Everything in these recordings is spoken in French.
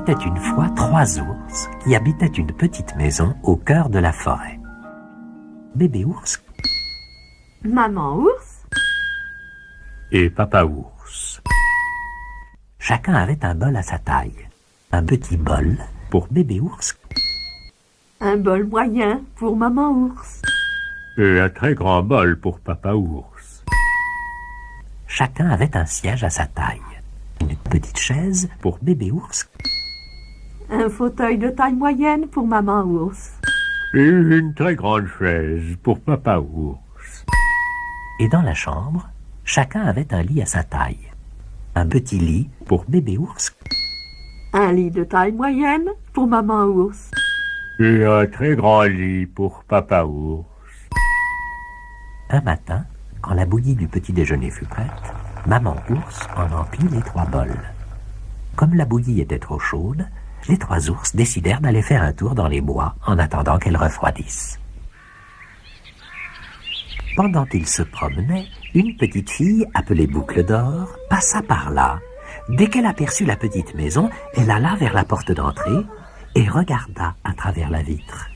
était une fois 3 ours qui habitaient une petite maison au cœur de la forêt. Bébé ours, Maman ours et papa ours. Chacun avait un bol à sa taille. Un petit bol pour bébé ours un bol moyen pour maman ours. et un très grand bol pour papa ours. Chacun avait un siège à sa taille. Une petite chaise pour bébé ours Un fauteuil de taille moyenne pour maman ours. et une très grande chaise pour papa ours. Et dans la chambre, chacun avait un lit à sa taille. Un petit lit pour bébé ours Un lit de taille moyenne pour maman ours. et un très grand lit pour papa ours. Un matin, quand la bouillie du petit déjeuner fut prête, maman ours en emplit les 3 bols. Comme la bouillie était trop chaude, les 3 ours décidèrent d'aller faire un tour dans les bois en attendant qu'elle refroidisse. Pendant qu'ils se promenaient, une petite fille appelée Boucle d'Or passa par là. Dès qu'elle aperçut la petite maison, elle alla vers la porte d'entrée et regarda à travers la vitre.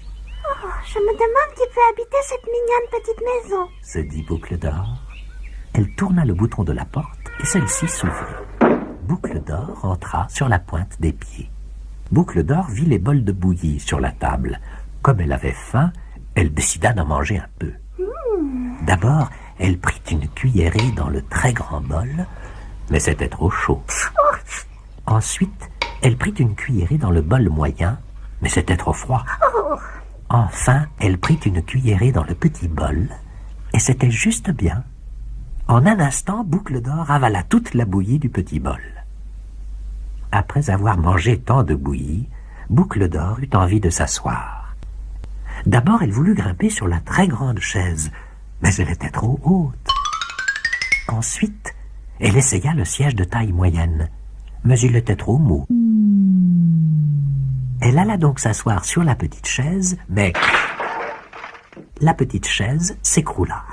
Oh, je me demande qui peut habiter cette mignonne petite maison. Se dit Boucle d'Or. Elle tourna le bouton de la porte et celle-ci s'ouvrit. Boucle d'Or entra sur la pointe des pieds. Boucle d'Or vit les bols de bouillie sur la table. Comme elle avait faim, elle décida d'en manger un peu. D'abord, elle prit une cuillerée dans le très grand bol, mais c'était trop chaud. Ensuite, elle prit une cuillerée dans le bol moyen, mais c'était trop froid. Enfin, elle prit une cuillerée dans le petit bol, et c'était juste bien. En un instant, Boucle d'Or avala toute la bouillie du petit bol. Après avoir mangé tant de bouillie, Boucle d'Or eut envie de s'asseoir. D'abord, elle voulut grimper sur la très grande chaise, mais elle était trop haute. Ensuite, elle essaya le siège de taille moyenne, mais il était trop mou. Elle alla donc s'asseoir sur la petite chaise, mais la petite chaise s'écroula,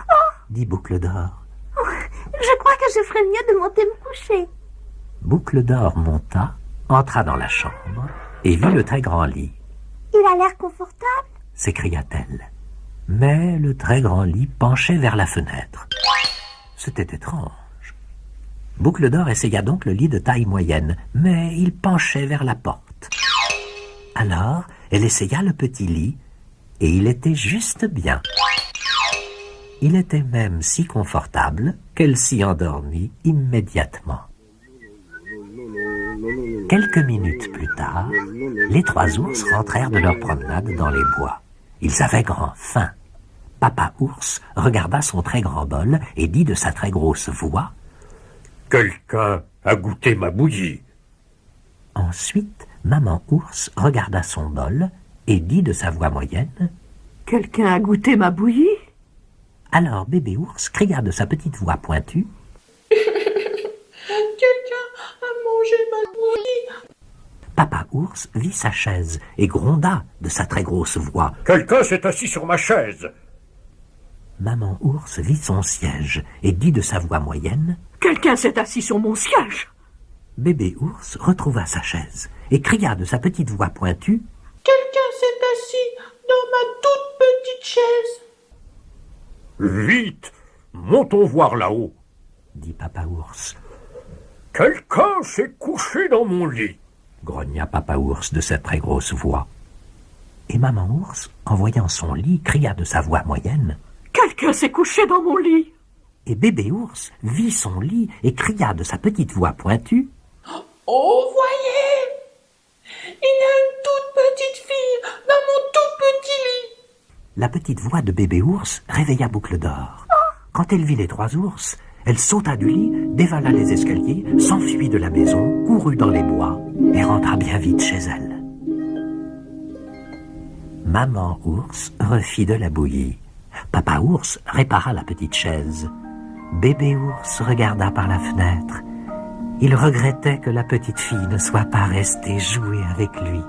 dit Boucle d'Or. Je crois que je ferais mieux de monter me coucher. Boucle d'Or monta, entra dans la chambre et vit le très grand lit. Il a l'air confortable. S'écria-t-elle. Mais le très grand lit penchait vers la fenêtre. C'était étrange. Boucle d'Or essaya donc le lit de taille moyenne, mais il penchait vers la porte. Alors, elle essaya le petit lit, et il était juste bien. Il était même si confortable qu'elle s'y endormit immédiatement. Quelques minutes plus tard, les 3 ours rentrèrent de leur promenade dans les bois. Ils avaient grand faim. Papa ours regarda son très grand bol et dit de sa très grosse voix « Quelqu'un a goûté ma bouillie !» Ensuite, maman ours regarda son bol et dit de sa voix moyenne « Quelqu'un a goûté ma bouillie ?» Alors bébé ours cria de sa petite voix pointue « Quelqu'un a mangé ma bouillie !» Papa ours vit sa chaise et gronda de sa très grosse voix « Quelqu'un s'est assis sur ma chaise !» Maman ours vit son siège et dit de sa voix moyenne « Quelqu'un s'est assis sur mon siège !» Bébé ours retrouva sa chaise et cria de sa petite voix pointue « Quelqu'un s'est assis dans ma toute petite chaise !»« Vite, montons voir là-haut !» dit Papa ours. « Quelqu'un s'est couché dans mon lit !» grogna Papa ours de sa très grosse voix. Et Maman ours, en voyant son lit, cria de sa voix moyenne « Quelqu'un s'est couché dans mon lit !» Et Bébé ours vit son lit et cria de sa petite voix pointue « Oh, voyez, il y a une toute petite fille dans mon tout petit lit !» La petite voix de Bébé ours réveilla Boucle d'Or. Quand elle vit les 3 ours, elle sauta du lit, dévala les escaliers, s'enfuit de la maison, courut dans les bois et rentra bien vite chez elle. Maman ours refit de la bouillie. Papa ours répara la petite chaise. Bébé ours regarda par la fenêtre. Il regrettait que la petite fille ne soit pas restée jouer avec lui.